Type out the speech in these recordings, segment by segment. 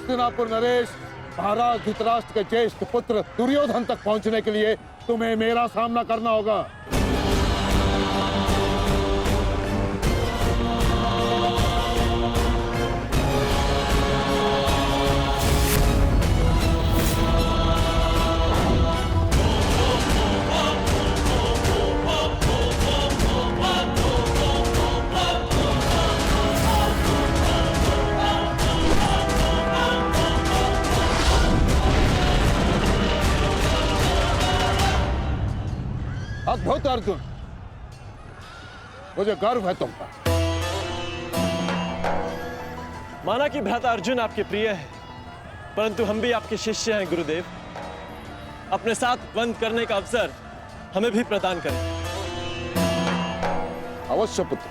हस्तिनापुर नरेश, महाराज धृतराष्ट्र के ज्येष्ठ पुत्र दुर्योधन तक पहुंचने के लिए तुम्हें मेरा सामना करना होगा। अद्भुत अर्जुन, मुझे गर्व है तुम पर। माना कि भ्राता अर्जुन आपके प्रिय है, परंतु हम भी आपके शिष्य हैं गुरुदेव। अपने साथ द्वंद्व करने का अवसर हमें भी प्रदान करें। अवश्य पुत्र,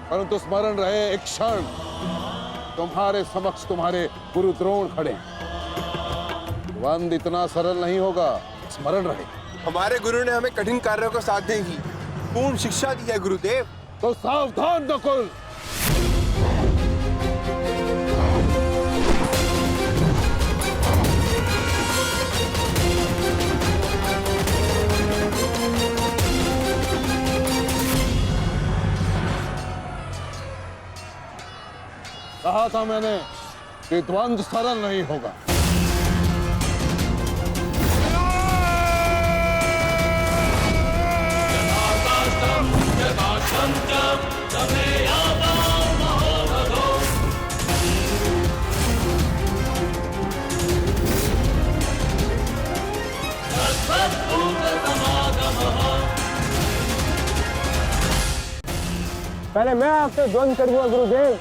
परंतु स्मरण रहे एक क्षण तुम्हारे समक्ष तुम्हारे गुरु द्रोण खड़े हैं। द्वंद्व इतना सरल नहीं होगा, स्मरण रहे। हमारे गुरु ने हमें कठिन कार्यों को साधने की पूर्ण शिक्षा दी है गुरुदेव। तो सावधान नकुल। कहा था मैंने कि द्वंद्व सरल नहीं होगा। पहले मैं आपसे द्वंद्व करूंगा गुरुदेव।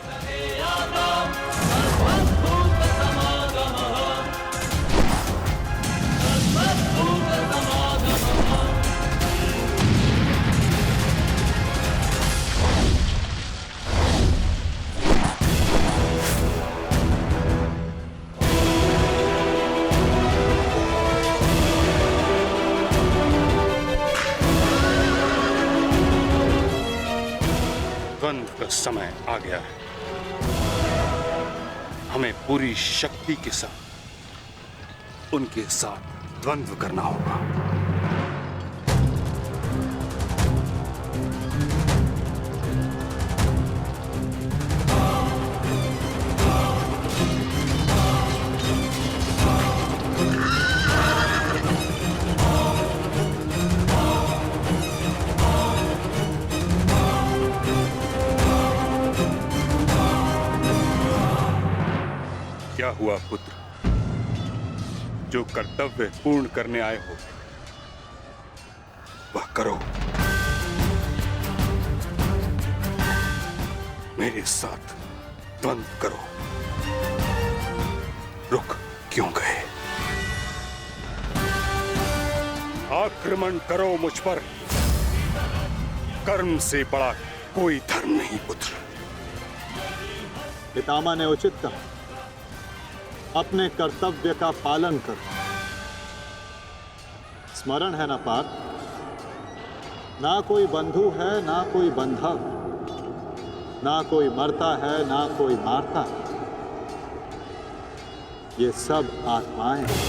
द्वंद्व का समय आ गया है। हमें पूरी शक्ति के साथ उनके साथ द्वंद्व करना होगा। क्या हुआ पुत्र? जो कर्तव्य पूर्ण करने आए हो वह करो। मेरे साथ द्वंद्व करो। रुक क्यों गए? आक्रमण करो मुझ पर। कर्म से बड़ा कोई धर्म नहीं पुत्र। पितामह ने उचित कहा, अपने कर्तव्य का पालन कर। स्मरण है ना पार्थ, ना कोई बंधु है ना कोई बंधा, ना कोई मरता है ना कोई मारता है। ये सब आत्माएं हैं।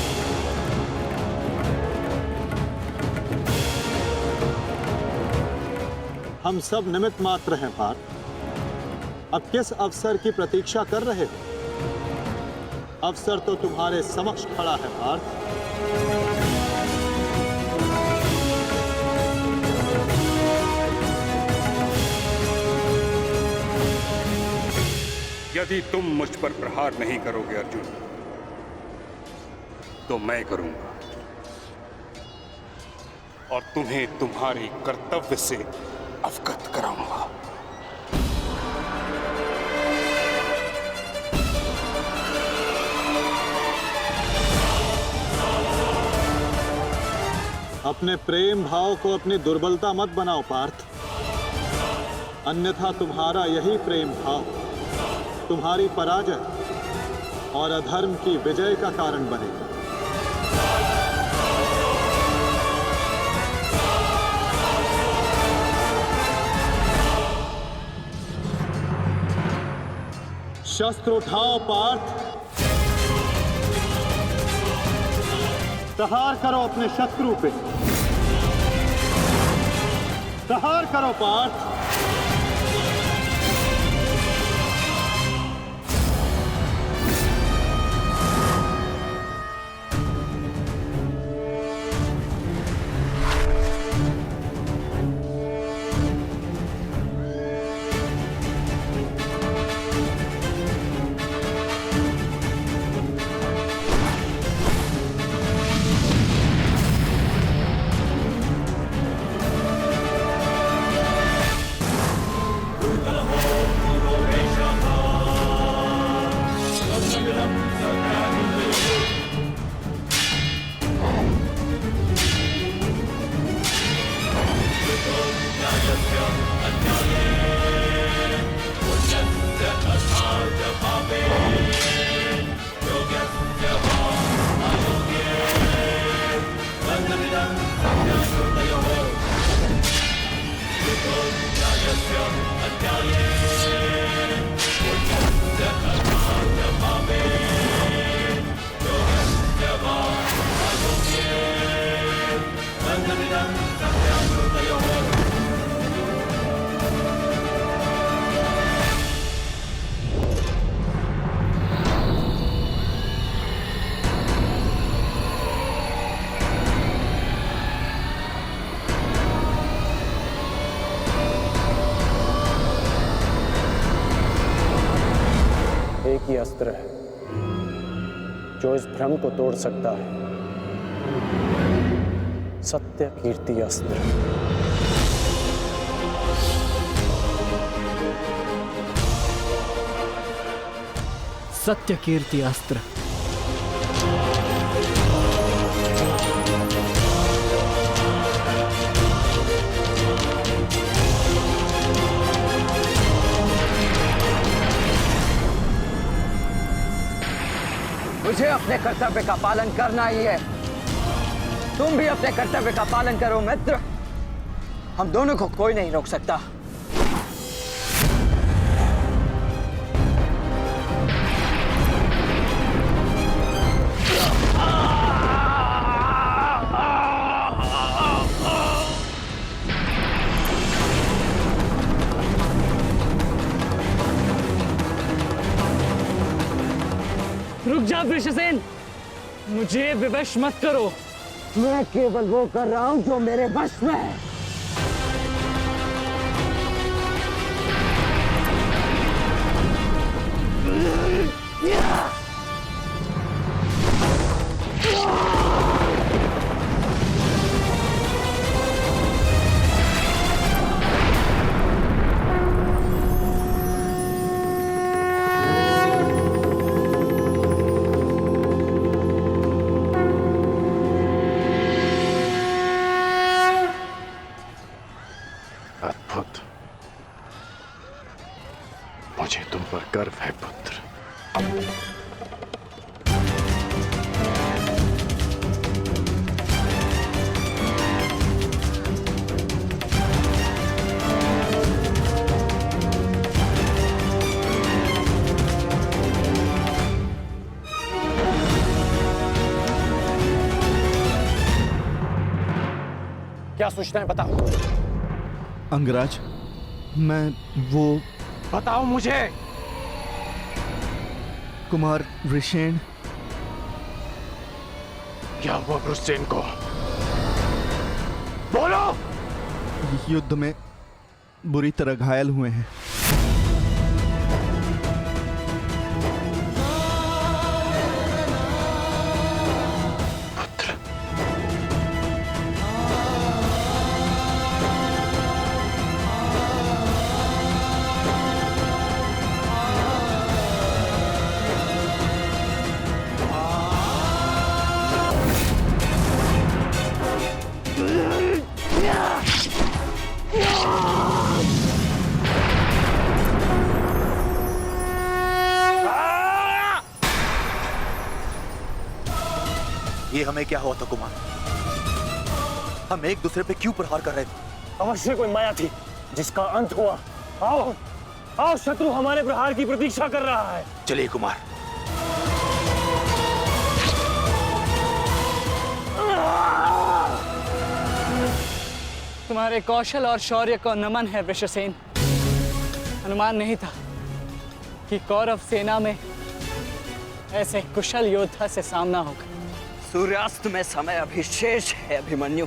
हम सब निमित्त मात्र हैं पार्थ। अब किस अवसर की प्रतीक्षा कर रहे हो? अवसर तो तुम्हारे समक्ष खड़ा है पार्थ। यदि तुम मुझ पर प्रहार नहीं करोगे अर्जुन, तो मैं करूंगा और तुम्हें तुम्हारे कर्तव्य से अवगत कराऊंगा। अपने प्रेम भाव को अपनी दुर्बलता मत बनाओ पार्थ, अन्यथा तुम्हारा यही प्रेम भाव तुम्हारी पराजय और अधर्म की विजय का कारण बनेगा। शस्त्र उठाओ पार्थ। प्रहार करो अपने शत्रु पे। प्रहार करो पार्थ। एक ही अस्त्र है जो इस भ्रम को तोड़ सकता है, सत्य कीर्ति अस्त्र। सत्य कीर्ति अस्त्र। मुझे अपने कर्तव्य का पालन करना ही है। तुम भी अपने कर्तव्य का पालन करो मित्र। हम दोनों को कोई नहीं रोक सकता। रुक जा वृषसेन, मुझे विवश मत करो। मैं केवल वो कर रहा हूं जो मेरे वश में है। अद्भुत। मुझे तुम पर गर्व है पुत्र। क्या सूचना है बताओ। अंगराज, मैं वो बताओ मुझे। कुमार वृषेण। क्या हुआ वृषसेन को? बोलो। युद्ध में बुरी तरह घायल हुए हैं। ये हमें क्या हुआ था कुमार? हम एक दूसरे पे क्यों प्रहार कर रहे थे? अवश्य कोई माया थी जिसका अंत हुआ। आओ आओ, शत्रु हमारे प्रहार की प्रतीक्षा कर रहा है। चलिए कुमार। तुम्हारे कौशल और शौर्य को नमन है वृषसेन। अनुमान नहीं था कि कौरव सेना में ऐसे कुशल योद्धा से सामना होगा। सूर्यास्त में समय अभी शेष है अभिमन्यु,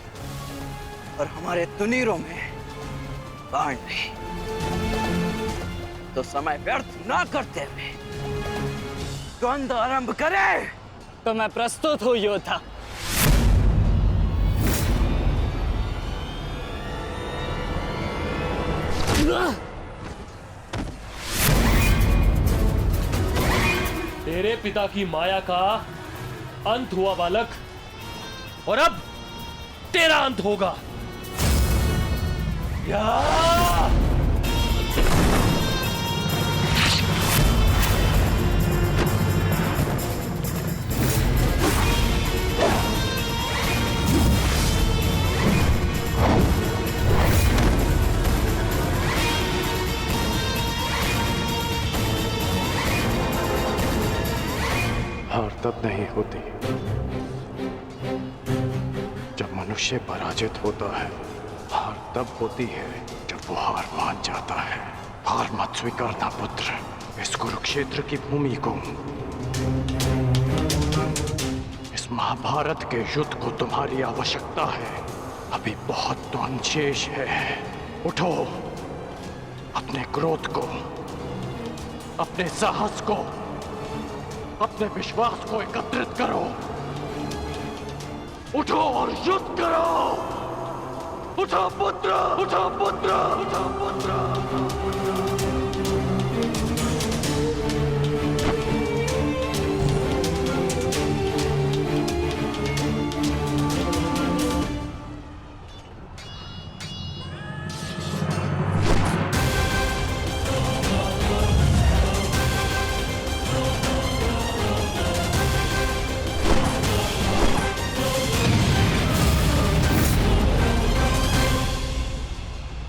और हमारे तुनीरों में बाण नहीं। तो समय व्यर्थ ना करते हुए द्वंद्व आरंभ करें। तो मैं प्रस्तुत हूं योद्धा। तेरे पिता की माया का अंत हुआ बालक, और अब तेरा अंत होगा। या! हार तब नहीं होती जब मनुष्य पराजित होता है। हार तब होती है जब वो हार मान जाता है। हार मत स्वीकारना पुत्र। इस कुरुक्षेत्र की भूमि को, इस महाभारत के युद्ध को तुम्हारी आवश्यकता है। अभी बहुत तो शेष है। उठो, अपने क्रोध को, अपने साहस को, अपने विश्वास को एकत्रित करो। उठो और युद्ध करो। उठो पुत्र, उठो पुत्र, उठो पुत्र।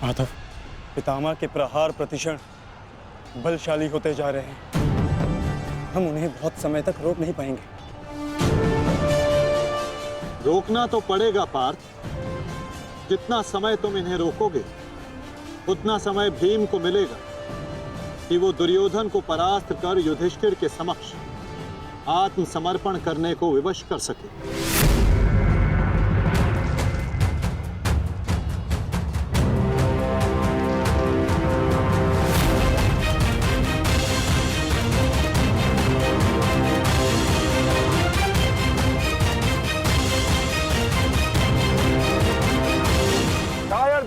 माधव, पितामह के प्रहार प्रतिक्षण बलशाली होते जा रहे हैं। हम उन्हें बहुत समय तक रोक नहीं पाएंगे। रोकना तो पड़ेगा पार्थ। जितना समय तुम इन्हें रोकोगे उतना समय भीम को मिलेगा कि वो दुर्योधन को परास्त कर युधिष्ठिर के समक्ष आत्मसमर्पण करने को विवश कर सके।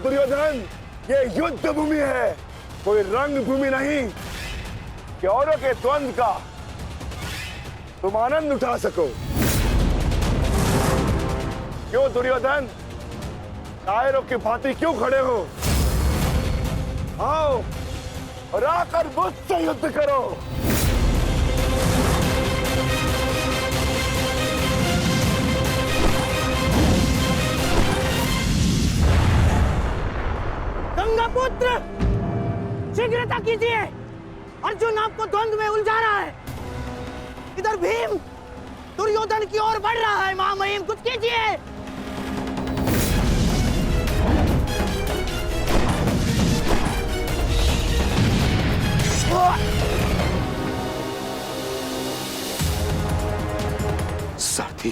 दुर्योधन, ये युद्ध भूमि है, कोई रंग भूमि नहीं कि औरों के द्वंद्व का तुम आनंद उठा सको। क्यों दुर्योधन, कायरों की भांति क्यों खड़े हो? आओ और आकर मुझसे युद्ध करो। गंगापुत्र, शीघ्रता कीजिए। अर्जुन आपको द्वंद्व में उलझा रहा है। इधर भीम दुर्योधन की ओर बढ़ रहा है। महामहिम, कुछ कीजिए। साथी,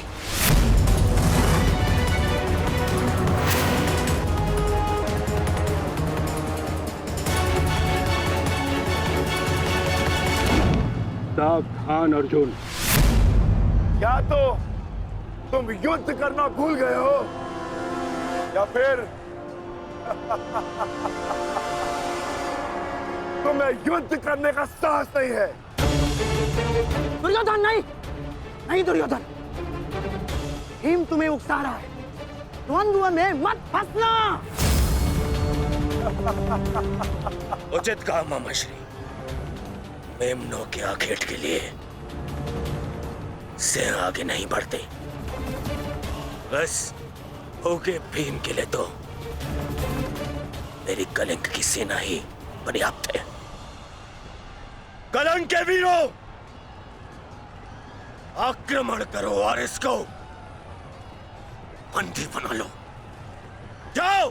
सावधान अर्जुन, या तो तुम युद्ध करना भूल गए हो या फिर तुम्हें युद्ध करने का साहस नहीं है। दुर्योधन, नहीं नहीं दुर्योधन, भीम तुम्हें उकसा रहा है। द्वंद्व में मत फंसना। उचित कहा मामाश्री। मेमनों के आखेट के लिए से आगे नहीं बढ़ते। बस होगे भीम के लिए तो मेरी कलिंग की सेना ही पर्याप्त है। कलंक के वीरों, आक्रमण करो और इसको बंदी बना लो। जाओ।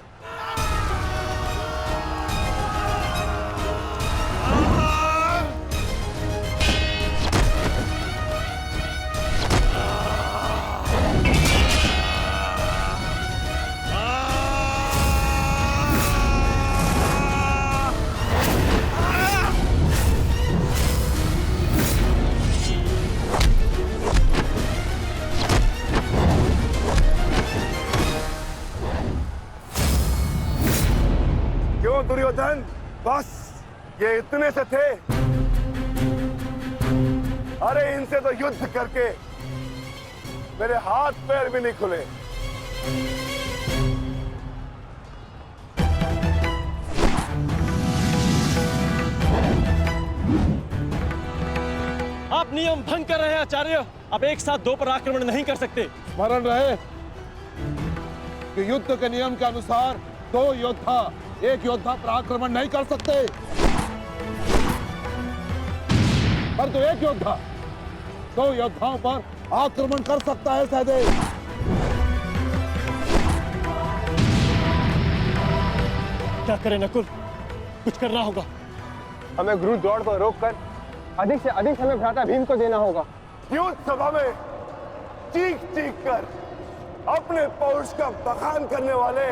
क्यों दुर्योधन? बस ये इतने से थे? अरे इनसे तो युद्ध करके मेरे हाथ पैर भी नहीं खुले। आप नियम भंग कर रहे हैं आचार्य। आप एक साथ दो पर आक्रमण नहीं कर सकते। स्मरण रहे कि युद्ध के नियम के अनुसार दो योद्धा एक योद्धा पर आक्रमण नहीं कर सकते, परंतु एक योद्धा दो योद्धाओं पर आक्रमण कर सकता है। सहदेव, क्या करें नकुल? कुछ करना होगा। हमें गुरु द्रोण को रोककर अधिक से अधिक समय भ्राता भीम को देना होगा। युद्ध सभा में चीख चीख कर अपने पौरुष का बखान करने वाले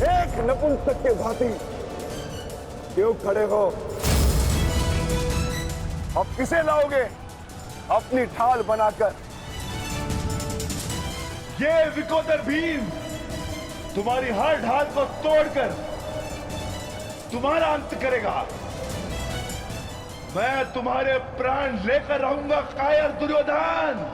एक नपुंसक के भांति क्यों खड़े हो? अब किसे लाओगे अपनी ढाल बनाकर? ये विकोदर भीम तुम्हारी हर ढाल को तोड़कर तुम्हारा अंत करेगा। मैं तुम्हारे प्राण लेकर रहूंगा कायर दुर्योधन।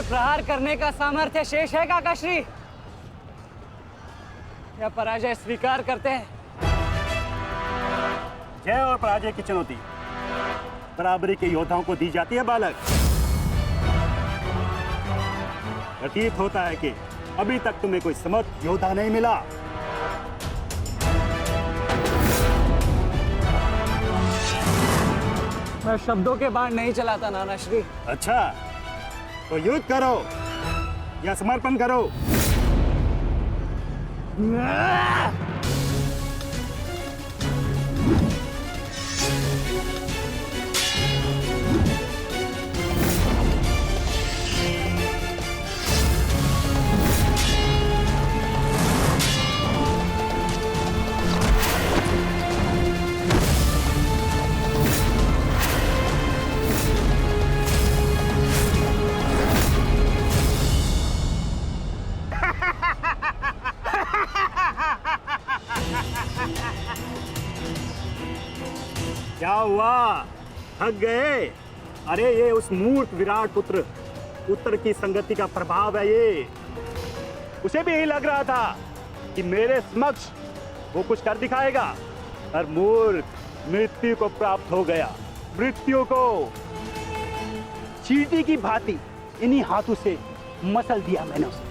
प्रहार करने का सामर्थ्य शेष है काकाश्री, या पराजय स्वीकार करते हैं? जय और पराजय की चुनौती बराबरी के योद्धाओं को दी जाती है बालक। प्रतीत होता है कि अभी तक तुम्हें कोई समर्थ योद्धा नहीं मिला। मैं शब्दों के बाण नहीं चलाता नानाश्री। अच्छा, तो युद्ध करो या समर्पण करो। क्या हुआ, थक गए? अरे ये उस मूर्ख विराट पुत्र उत्तर की संगति का प्रभाव है। ये उसे भी यही लग रहा था कि मेरे समक्ष वो कुछ कर दिखाएगा, और मूर्ख मृत्यु को प्राप्त हो गया। मृत्यु को चींटी की भांति इन्हीं हाथों से मसल दिया मैंने उसे।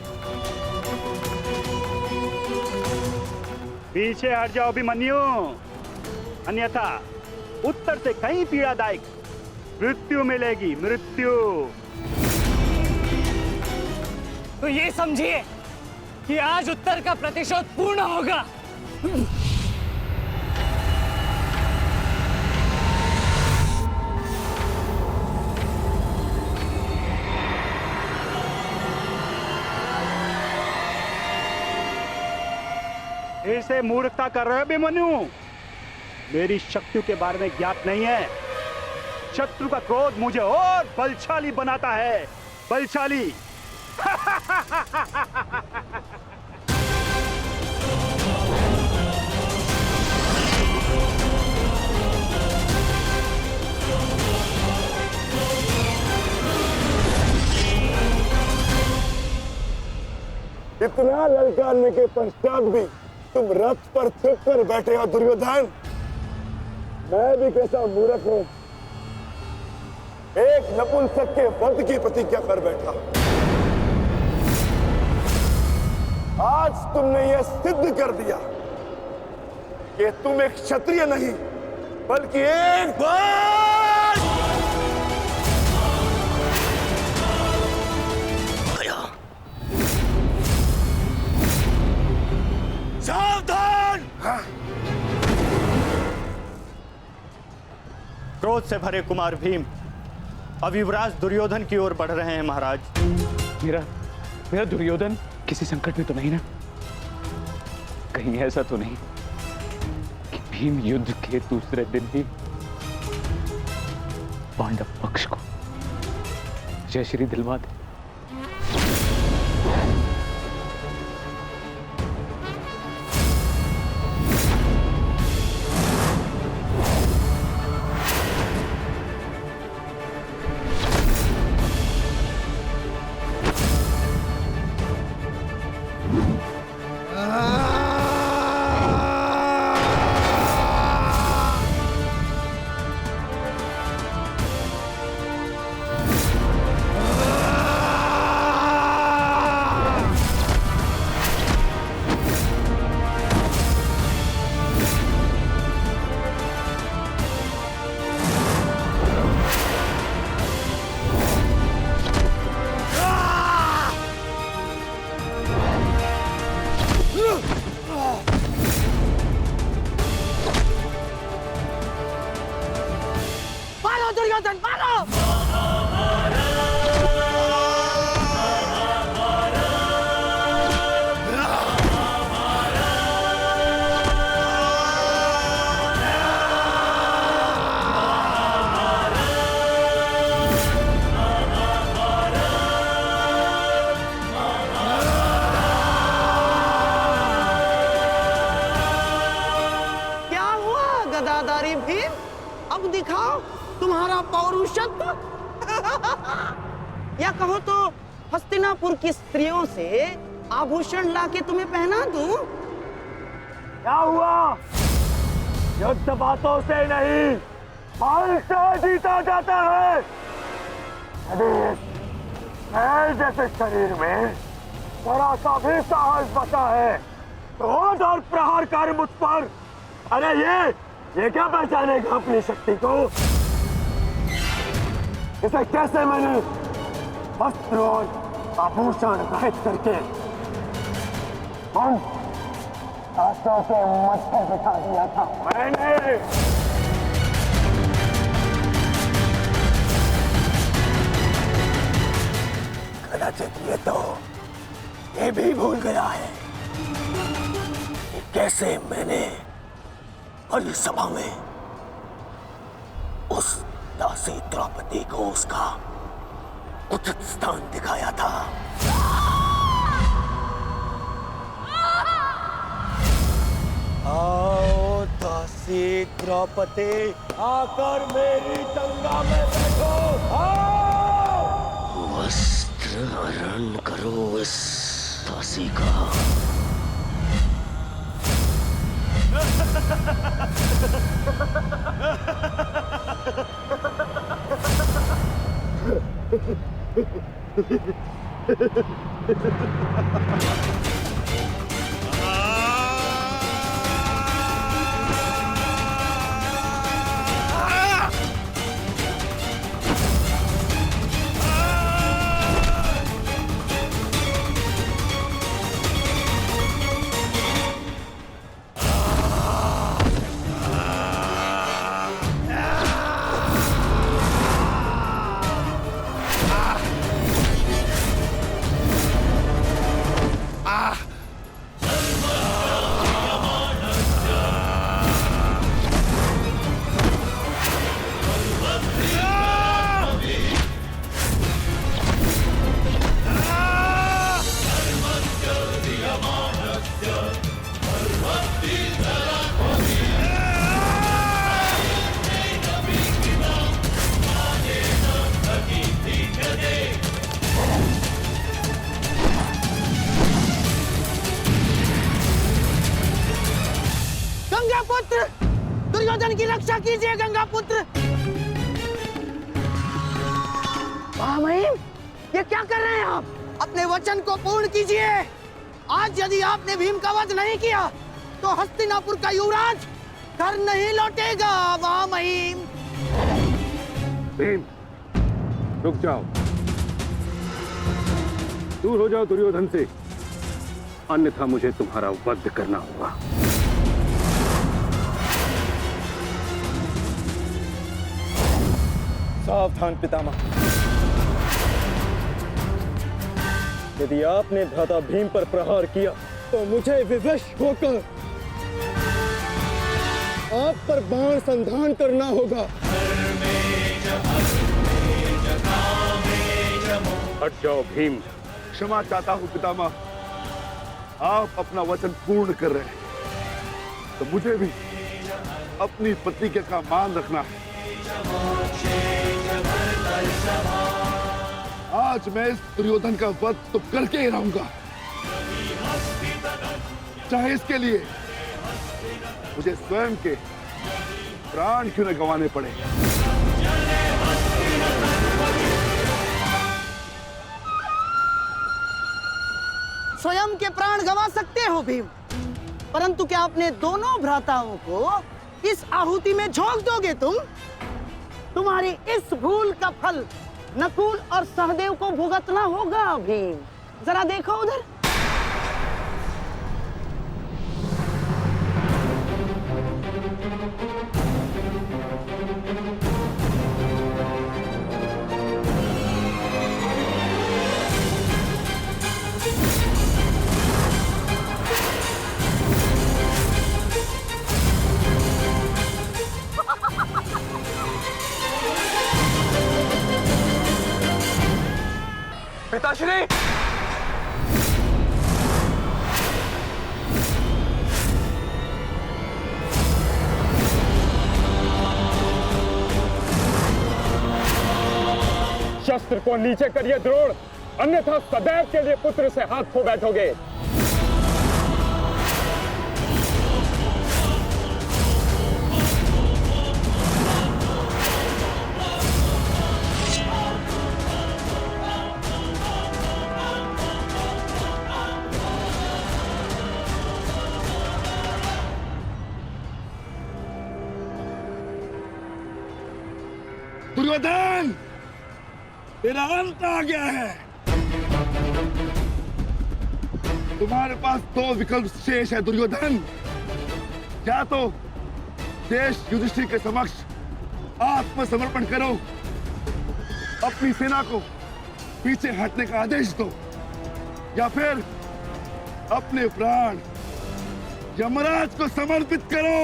पीछे हट जाओ अभिमन्यु, अन्यथा उत्तर से कहीं पीड़ादायक मृत्यु मिलेगी, मृत्यु। तो ये समझिए कि आज उत्तर का प्रतिशोध पूर्ण होगा। ऐसे मूर्खता कर रहे हो अभिमन्यु? मेरी शक्तियों के बारे में ज्ञात नहीं है। शत्रु का क्रोध मुझे और बलशाली बनाता है, बलशाली। इतना ललकारने के पश्चात भी तुम रथ पर छिप कर बैठे हो दुर्योधन। मैं भी कैसा मूर्ख हूं, एक नपुंसक के वध की प्रतिज्ञा कर बैठा। आज तुमने यह सिद्ध कर दिया कि तुम एक क्षत्रिय नहीं बल्कि एक सावधान! क्रोध से भरे कुमार भीम अब युवराज दुर्योधन की ओर बढ़ रहे हैं महाराज। मेरा दुर्योधन किसी संकट में तो नहीं ना? कहीं ऐसा तो नहीं कि भीम युद्ध के दूसरे दिन ही पांडव पक्ष को जय श्री दिलवा दे? दुर्योधन मारो! क्या हुआ गदाधारी भीम? अब दिखाओ तुम्हारा पौरुषत्व। या कहो तो हस्तिनापुर की स्त्रियों से आभूषण लाके तुम्हें पहना दूं? क्या हुआ? युद्ध बातों से नहीं, बल से जीता जाता है। यदि मैं जैसे शरीर में थोड़ा सा भी साहस बचा है क्रोध और प्रहार कर मुझ पर। अरे ये क्या पहचानेगा अपनी शक्ति को? इसे कैसे मैंने वस्त्र और आभूषण रहित करके उन दासों के मध्य बिठा दिया था मैंने। कदाचित ये भी भूल गया है कि कैसे मैंने बड़ी सभा में उस दासी द्रौपदी को उसका उचित स्थान दिखाया था। आओ दासी द्रौपदी, आकर मेरी गंगा में बैठो। आओ! वस्त्र हरण करो इस दासी का। रक्षा कीजिए गंगा पुत्र। महामहिम, ये क्या कर रहे हैं आप? अपने वचन को पूर्ण कीजिए। आज यदि आपने भीम का वध नहीं किया तो हस्तिनापुर का युवराज घर नहीं लौटेगा। महामहिम, भीम, रुक जाओ, दूर हो जाओ दुर्योधन से, अन्यथा मुझे तुम्हारा वध करना होगा। सावधान पितामह, यदि आपने भ्राता भीम पर प्रहार किया तो मुझे विवश होकर आप पर बाण संधान करना होगा। हट जाओ भीम। क्षमा चाहता हूं पितामह, आप अपना वचन पूर्ण कर रहे हैं तो मुझे भी अपनी प्रतिज्ञा का मान रखना है। आज मैं इस दुर्योधन का वध तो करके ही रहूंगा, चाहे इसके लिए मुझे स्वयं के प्राण क्यों न गंवाने पड़े। स्वयं के प्राण गंवा सकते हो भीम, परंतु क्या अपने दोनों भ्राताओं को इस आहुति में झोंक दोगे तुम? तुम्हारी इस भूल का फल नकुल और सहदेव को भुगतना होगा भीम। जरा देखो उधर। पिताश्री, शस्त्र को नीचे करिए द्रोण, अन्यथा सदैव के लिए पुत्र से हाथ खो बैठोगे। दुर्योधन, तेरा अंत आ गया है। तुम्हारे पास दो विकल्प शेष है दुर्योधन। या तो देश युधिष्ठिर के समक्ष आत्मसमर्पण करो, अपनी सेना को पीछे हटने का आदेश दो, या फिर अपने प्राण यमराज को समर्पित करो।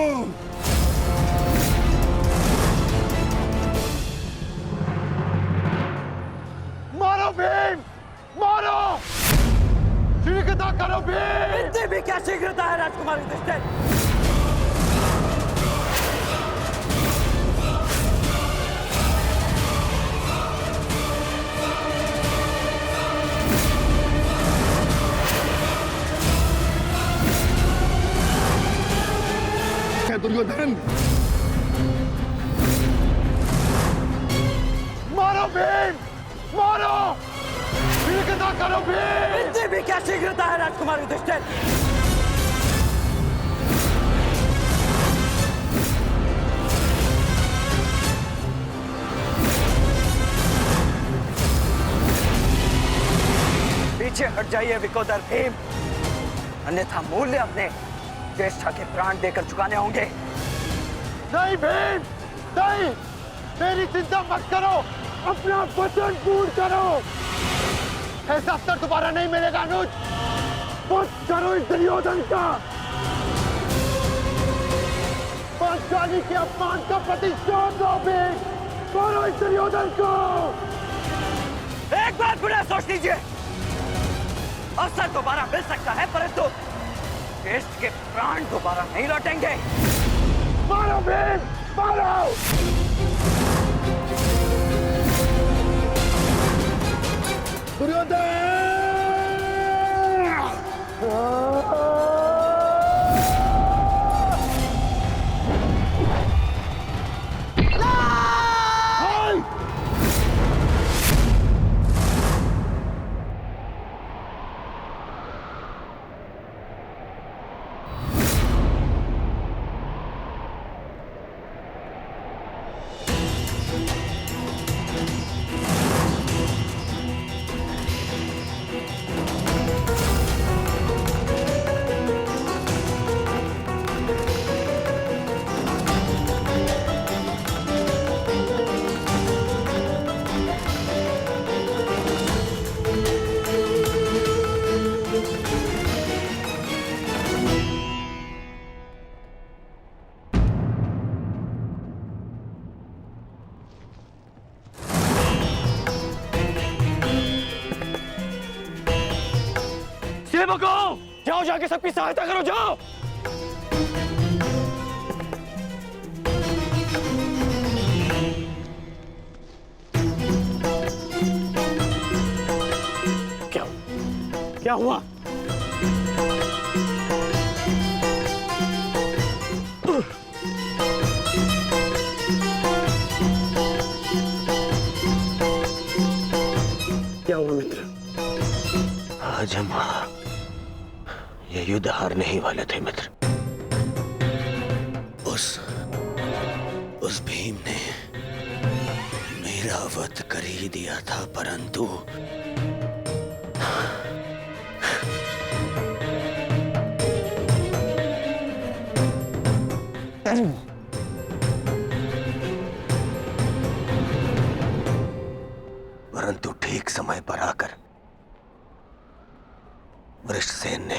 मारो भीम, मारो, शीघ्रता करो भीम। इतनी भी क्या शीघ्रता है राजकुमार युधिष्ठिर? दुर्योधन, मारो भीम, मारो, शीघ्रता करो भीम। इतनी भी क्या शीघ्रता है राजकुमार युधिष्ठिर? पीछे हट जाइए विकोदर भीम, अन्यथा मूल्य अपने ज्येष्ठा के प्राण देकर चुकाने होंगे। नहीं भीम, नहीं, मेरी चिंता मत करो, अपना वचन पूर्ण करो। ऐसा अवसर दोबारा नहीं मिलेगा अनुज। मत करो इस दुर्योधन का, पांचाली के अपमान का प्रतिशोध लो भीम। मारो इस दुर्योधन को। एक बार पुनः सोच लीजिए, अवसर दोबारा मिल सकता है परंतु देश के प्राण दोबारा नहीं लौटेंगे। मारो भीम, मारो। दुर्योधन! पीछे भगो। जाओ, जाके सबकी सहायता करो, जाओ। क्या हुआ? क्या हुआ मित्र? आज हम ये युद्ध हारने ही वाले थे मित्र। उस भीम ने मेरा वध कर ही दिया था, परंतु ठीक समय पर आकर वृषसेन ने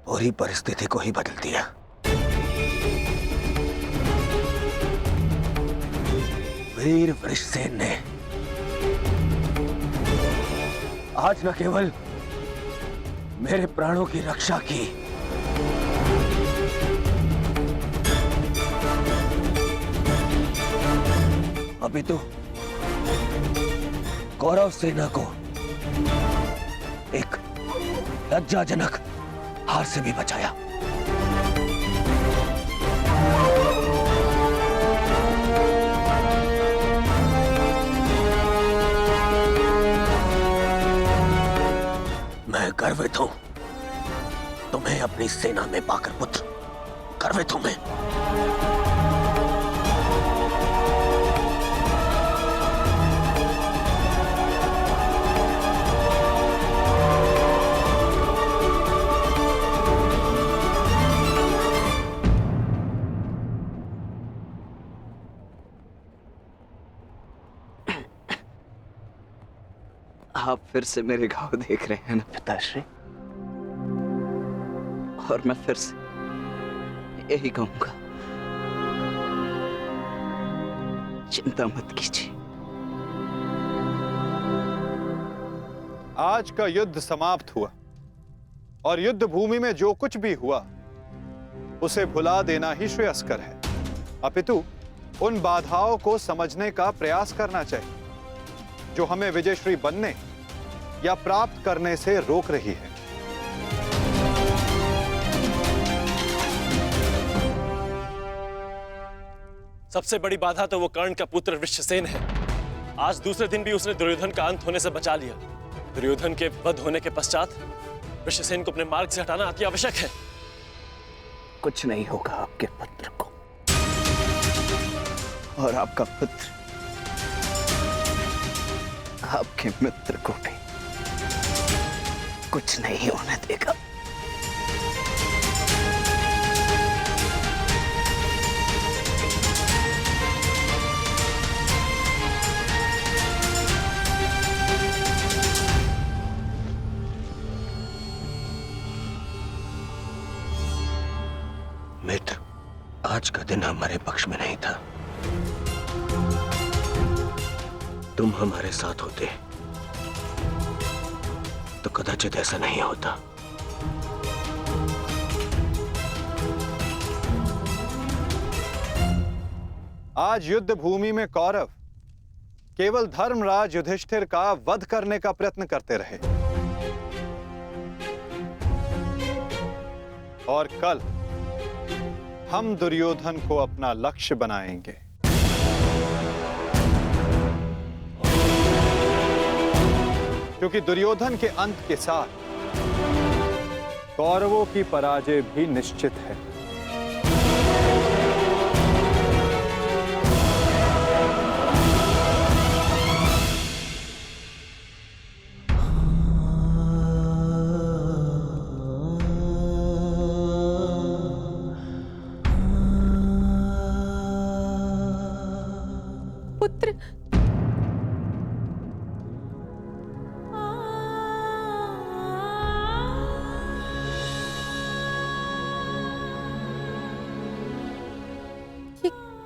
पूरी परिस्थिति को ही बदल दिया। वीर वृषसेन ने आज न केवल मेरे प्राणों की रक्षा की, अभी तो कौरव सेना को एक लज्जाजनक हार से भी बचाया। मैं गर्वित हूं तुम्हें अपनी सेना में पाकर पुत्र, गर्वित हूं मैं। आप फिर से मेरे घाव देख रहे हैं ना पिताश्री, और मैं फिर से यही कहूंगा, चिंता मत कीजिए। आज का युद्ध समाप्त हुआ और युद्ध भूमि में जो कुछ भी हुआ उसे भुला देना ही श्रेयस्कर है, अपितु उन बाधाओं को समझने का प्रयास करना चाहिए जो हमें विजयश्री बनने या प्राप्त करने से रोक रही है। सबसे बड़ी बाधा तो वो कर्ण का पुत्र वृषसेन है। आज दूसरे दिन भी उसने दुर्योधन का अंत होने से बचा लिया। दुर्योधन के वध होने के पश्चात वृषसेन को अपने मार्ग से हटाना अति आवश्यक है। कुछ नहीं होगा आपके पुत्र को, और आपका पुत्र आपके मित्र को भी कुछ नहीं होने देगा। मित्र, आज का दिन हमारे पक्ष में नहीं था। तुम हमारे साथ होते तो कदाचित ऐसा नहीं होता। आज युद्ध भूमि में कौरव केवल धर्मराज युधिष्ठिर का वध करने का प्रयत्न करते रहे, और कल हम दुर्योधन को अपना लक्ष्य बनाएंगे। क्योंकि दुर्योधन के अंत के साथ कौरवों की पराजय भी निश्चित है। पुत्र,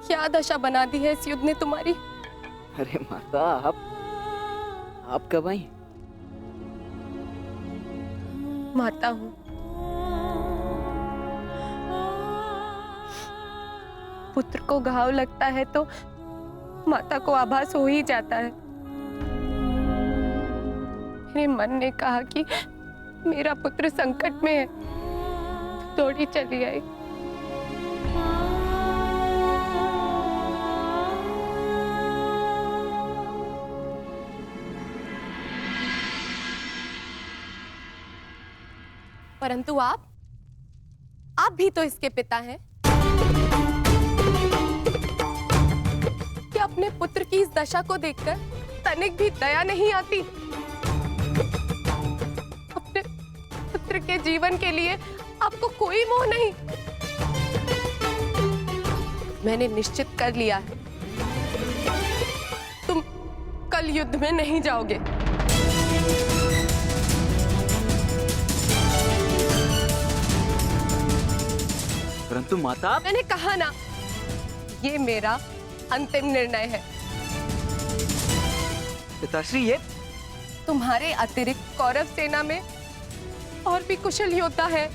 क्या दशा बना दी है इस युद्ध ने तुम्हारी। अरे माता, आप कब आई? माता हूं। पुत्र को घाव लगता है तो माता को आभास हो ही जाता है। मेरे मन ने कहा कि मेरा पुत्र संकट में है, दौड़ी चली आई। परंतु आप भी तो इसके पिता हैं। क्या अपने पुत्र की इस दशा को देखकर तनिक भी दया नहीं आती? अपने पुत्र के जीवन के लिए आपको कोई मोह नहीं? मैंने निश्चित कर लिया है, तुम कल युद्ध में नहीं जाओगे। परंतु माता, मैंने कहा ना, ये मेरा अंतिम निर्णय है। पिताश्री, ये तुम्हारे अतिरिक्त कौरव सेना में और भी कुशल योद्धा है।